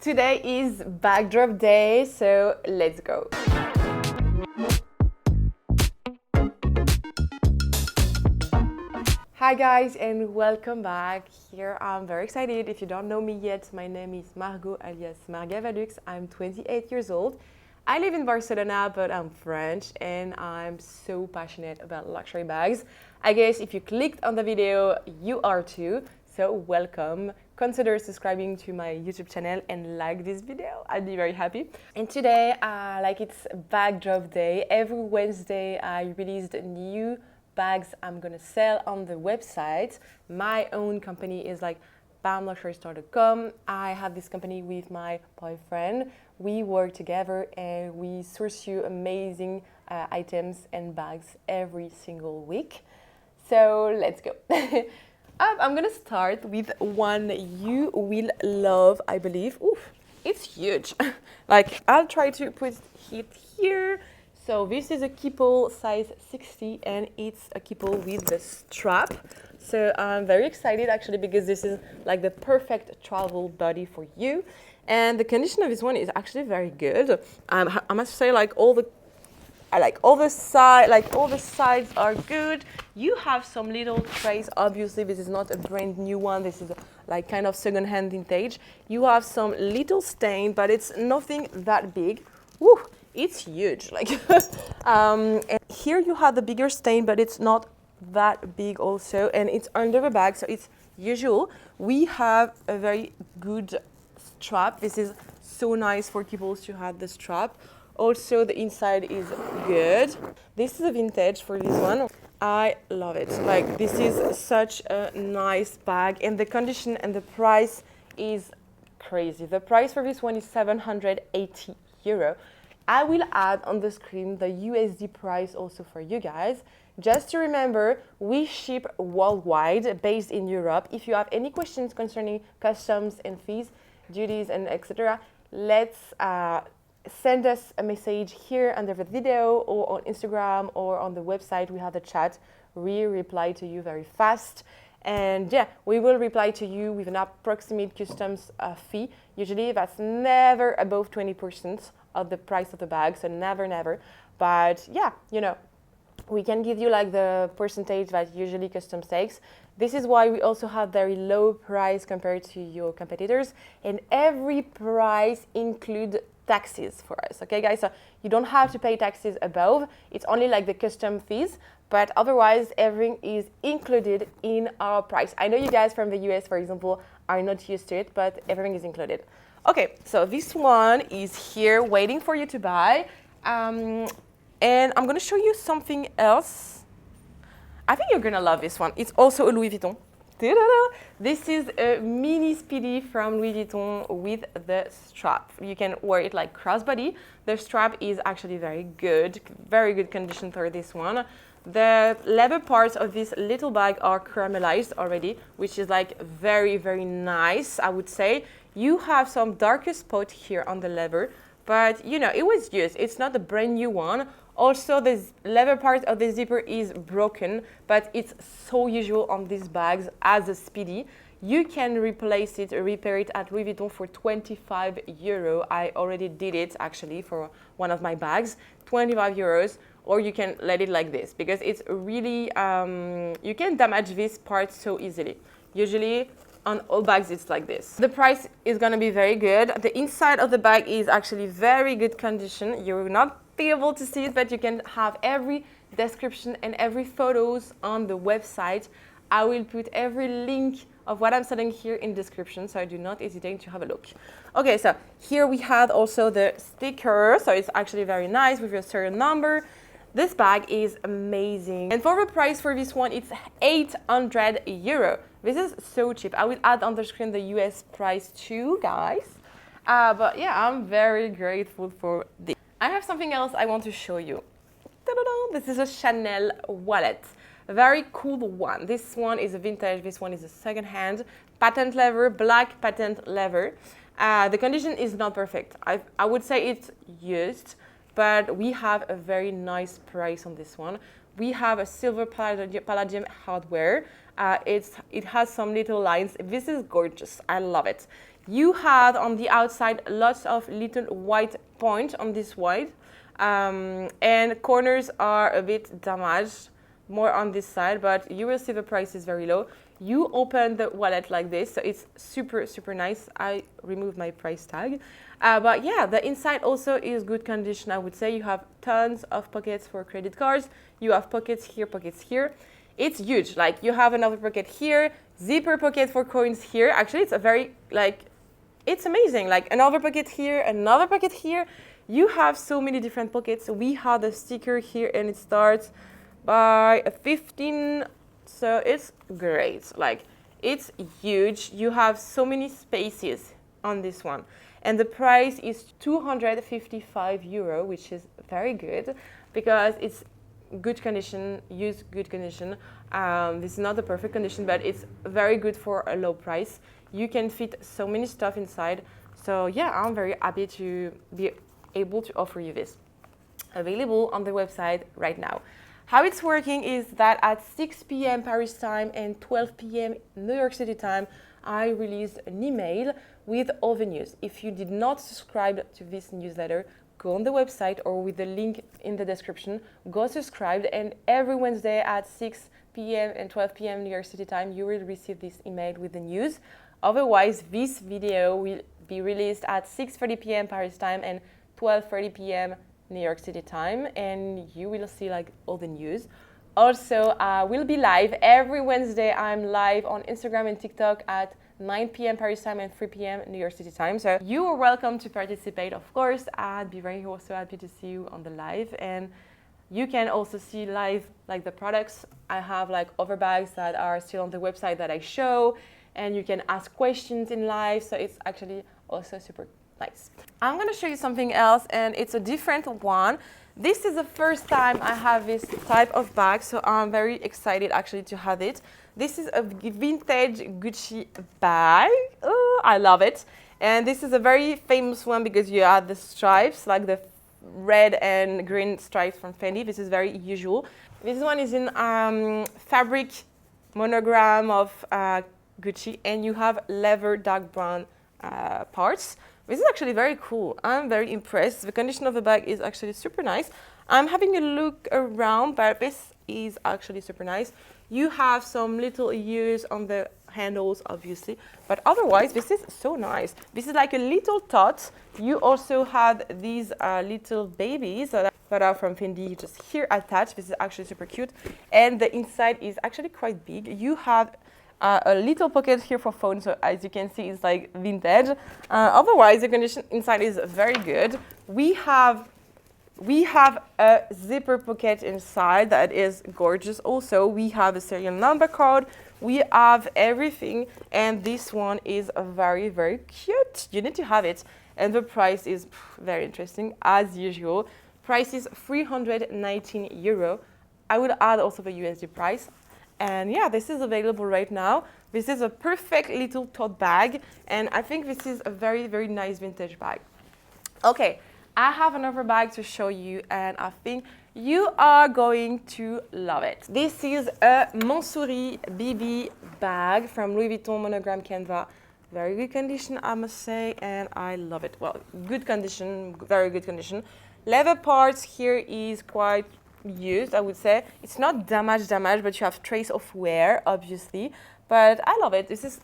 Today is backdrop day, so let's go. Hi guys and welcome back. Here I'm very excited. If you don't know me yet, my name is Margot alias margavalux. I'm 28 years old. I live in Barcelona, but I'm French and I'm so passionate about luxury bags. I guess if you clicked on the video, you are too. So welcome. Consider subscribing to my YouTube channel and like this video. I'd be very happy. And today, it's backdrop day. Every Wednesday, I released new bags I'm gonna sell on the website. My own company is like bamluxurystore.com. I have this company with my boyfriend. We work together and we source you amazing items and bags every single week. So let's go. I'm gonna start with one you will love, I believe. Oof, it's huge. I'll try to put it here. So this is a Keepall size 60 and it's a Keepall with the strap. So I'm very excited actually because this is like the perfect travel body for you. And the condition of this one is actually very good. I must say all the sides are good. You have some little trays. Obviously, this is not a brand new one. This is kind of second-hand vintage. You have some little stain, but it's nothing that big. Woo, it's huge. And here you have the bigger stain, but it's not that big also, and it's under the bag, so it's usual. We have a very good strap. This is so nice for people to have the strap. Also, the inside is good. This is a vintage for this one. I love it. This is such a nice bag, and the condition and the price is crazy. The price for this one is 780 euro. I will add on the screen the USD price also for you guys. Just to remember, we ship worldwide, based in Europe. If you have any questions concerning customs and fees, duties, and etc., let's send us a message here under the video or on Instagram or on the website. We have the chat. We reply to you very fast. And yeah, we will reply to you with an approximate customs fee. Usually that's never above 20% of the price of the bag, so never. But yeah, we can give you the percentage that usually customs takes. This is why we also have very low price compared to your competitors. And every price includes taxes for us, okay guys? So you don't have to pay taxes above. It's only the custom fees, but otherwise everything is included in our price. I know you guys from the US, for example, are not used to it, but everything is included. Okay, so this one is here waiting for you to buy. And I'm gonna show you something else. I think you're gonna love this one. It's also a Louis Vuitton. This is a mini Speedy from Louis Vuitton with the strap. You can wear it like crossbody. The strap is actually very good condition for this one. The leather parts of this little bag are caramelized already, which is very, very nice, I would say. You have some darker spot here on the leather, but it was used. It's not a brand new one. Also, the leather part of the zipper is broken, but it's so usual on these bags as a Speedy. You can replace it or repair it at Louis Vuitton for 25 euro. I already did it actually for one of my bags, 25 euros, or you can let it like this because it's really, you can damage this part so easily. Usually, on all bags, it's like this. The price is gonna be very good. The inside of the bag is actually very good condition. You will not be able to see it, but you can have every description and every photos on the website. I will put every link of what I'm selling here in description, so do not hesitate to have a look. Okay, so here we had also the sticker, so it's actually very nice with your serial number. This bag is amazing. And for the price for this one, it's 800 euro. This is so cheap. I will add on the screen the US price too, guys. But yeah, I'm very grateful for this. I have something else I want to show you. Ta-da-da! This is a Chanel wallet. A very cool one. This one is a vintage, this one is a second-hand. Patent leather, black patent leather. The condition is not perfect. I would say it's used, but we have a very nice price on this one. We have a silver palladium hardware. It has some little lines. This is gorgeous. I love it. You have on the outside lots of little white points on this side, and corners are a bit damaged, more on this side, but you will see the price is very low. You open the wallet like this, so it's super, super nice. I removed my price tag. But yeah, the inside also is good condition, I would say. You have tons of pockets for credit cards. You have pockets here, pockets here. It's huge. Like, you have another pocket here, zipper pocket for coins here. Actually, it's a very, like, it's amazing. Like, another pocket here, another pocket here. You have so many different pockets. We have the sticker here, and it starts by 15, so it's great. Like, it's huge. You have so many spaces on this one, and the price is 255 euro, which is very good because it's good condition, used good condition. This is not the perfect condition, but it's very good for a low price. You can fit so many stuff inside. So yeah, I'm very happy to be able to offer you this. Available on the website right now. How it's working is that at 6 p.m. Paris time and 12 p.m. New York City time, I released an email with all the news. If you did not subscribe to this newsletter, go on the website or with the link in the description, go subscribe, and every Wednesday at 6 p.m. and 12 p.m. New York City time, you will receive this email with the news. Otherwise, this video will be released at 6:30 p.m. Paris time and 12:30 p.m. New York City time, and you will see like all the news. Also, we'll be live every Wednesday. I'm live on Instagram and TikTok at 9 p.m. Paris time and 3 p.m. New York City time. So you are welcome to participate, of course. I'd be very also happy to see you on the live, and you can also see live like the products. I have like other bags that are still on the website that I show, and you can ask questions in live. So it's actually also super nice. I'm gonna show you something else, and it's a different one. This is the first time I have this type of bag, so I'm very excited actually to have it. This is a vintage Gucci bag. Oh, I love it. And this is a very famous one because you have the stripes, like the red and green stripes from Fendi. This is very usual. This one is in fabric monogram of Gucci, and you have leather dark brown parts. This is actually very cool. I'm very impressed. The condition of the bag is actually super nice. I'm having a look around, but this is actually super nice. You have some little ears on the handles, obviously, but otherwise, this is so nice. This is like a little tote. You also have these little babies that are from Fendi, just here attached. This is actually super cute. And the inside is actually quite big. You have a little pocket here for phone, so as you can see, it's like vintage. Otherwise, the condition inside is very good. We have a zipper pocket inside that is gorgeous. Also, we have a serial number card. We have everything, and this one is very, very cute. You need to have it, and the price is very interesting as usual. Price is 319 euro. I will add also the USD price. And yeah, this is available right now. This is a perfect little tote bag, and I think this is a very, very nice vintage bag. Okay, I have another bag to show you, and I think you are going to love it. This is a Montsouris BB bag from Louis Vuitton monogram canvas. Very good condition, I must say, and I love it. Well, good condition, very good condition. Leather parts here is quite used, I would say. It's not damaged, but you have trace of wear, obviously. But I love it. This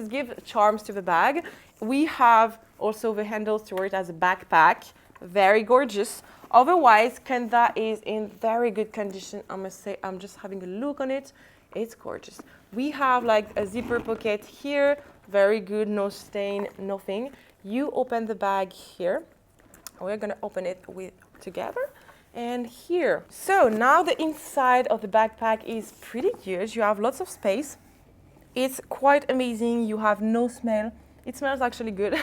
gives charms to the bag. We have also the handles to wear it as a backpack. Very gorgeous. Otherwise, canvas is in very good condition, I must say. I'm just having a look on it. It's gorgeous. We have like a zipper pocket here. Very good, no stain, nothing. You open the bag here. We're gonna open it together. And here. So now the inside of the backpack is pretty huge. You have lots of space. It's quite amazing. You have no smell. It smells actually good.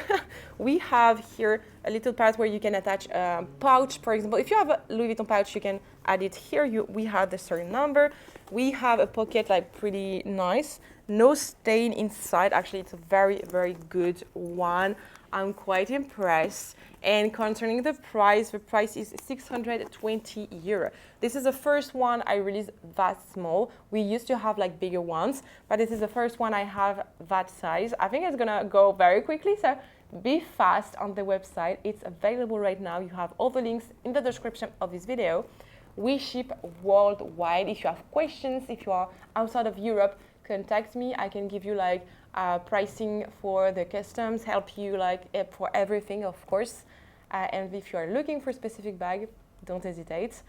We have here a little part where you can attach a pouch, for example. If you have a Louis Vuitton pouch, you can add it here. We have the serial number. We have a pocket like pretty nice. No stain inside. Actually, it's a very, very good one. I'm quite impressed. And concerning the price is 620 euro. This is the first one I released that small. We used to have like bigger ones, but this is the first one I have that size. I think it's gonna go very quickly, so be fast on the website. It's available right now. You have all the links in the description of this video. We ship worldwide. If you have questions, if you are outside of Europe, contact me. I can give you like pricing for the customs, help you like for everything, of course. And if you are looking for a specific bag, don't hesitate.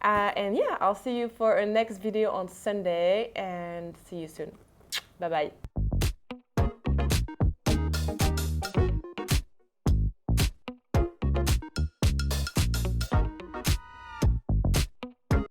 And yeah, I'll see you for a next video on Sunday and see you soon. Bye bye.